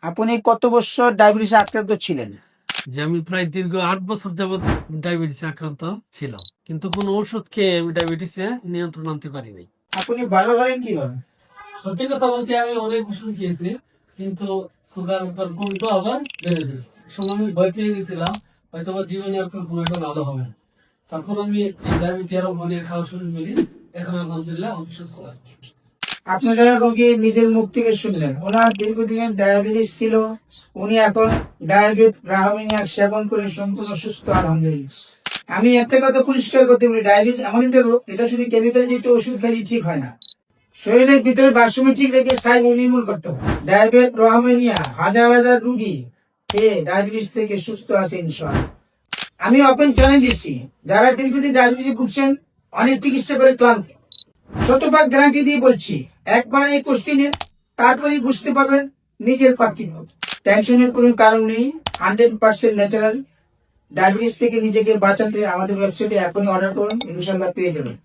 আপনি কত বছর ডায়াবেটিস আক্রান্ত ছিলেন? যে আমি প্রায় দীর্ঘ 8 বছর যাবত ডায়াবেটিস আক্রান্ত ছিল, কিন্তু কোনো ওষুধ খেয়ে আমি ডায়াবেটিসে নিয়ন্ত্রণ আনতে পারি নাই। আপনি ভালো করেন কিভাবে? সত্যি কথা বলতে আমি অনেক ওষুধ খেয়েছি, কিন্তু সুগার কমতো আবার বেড়ে যায়। এক সময় আমি ভয় পেয়ে গেছিলাম, হয়তো আমার জীবনে আর কখনো এটা ভালো হবে না। তখন আমি এই ডায়াবেটিস আরো অনেক খাওয়া শুরু করি। এখন আলহামদুলিল্লাহ আমি সুস্থ আছি। আপনারা রোগী নিজের মুখ থেকে শুনলেন, ওনার দীর্ঘদিনের ডায়াবেটিস ছিল, উনি এখন ডায়াবেট রাহামিনিয়া সেবন করে সম্পূর্ণ সুস্থ আলহামদুলিল্লাহ। আমি একটা কথা পরিষ্কার করতে বলি, ডায়াবেটিস এমন একটা রোগ, এটা শুধু কেমিক্যাল জাতীয় ওষুধ খেলে ঠিক হয় না। শরীরের ভিতরে ভারসাম্য ঠিক রেখে স্থায়ী নির্মূল করতে হবে। ডায়াবেট রাহামিনিয়া হাজার হাজার রোগী খেয়ে ডায়াবেটিস থেকে সুস্থ আছে ইনশাআল্লাহ। আমি ওপেন চ্যালেঞ্জ দিচ্ছি, যারা দীর্ঘদিন ডায়াবেটিসে ভুগছেন, অনেক চিকিৎসা করে ক্লান্ত, শতভাগ গ্যারান্টি দিয়ে বলছি, একবার এই কোর্সটি নিন, তারপরেই বুঝতে পারবেন নিজের পার্থক্য। টেনশনের কোনো কারণ নেই, 100% ন্যাচারাল। ডায়াবেটিস থেকে নিজেকে বাঁচাতে আমাদের ওয়েবসাইটে এখনই অর্ডার করুন, ইনশাআল্লাহ পেয়ে যাবেন।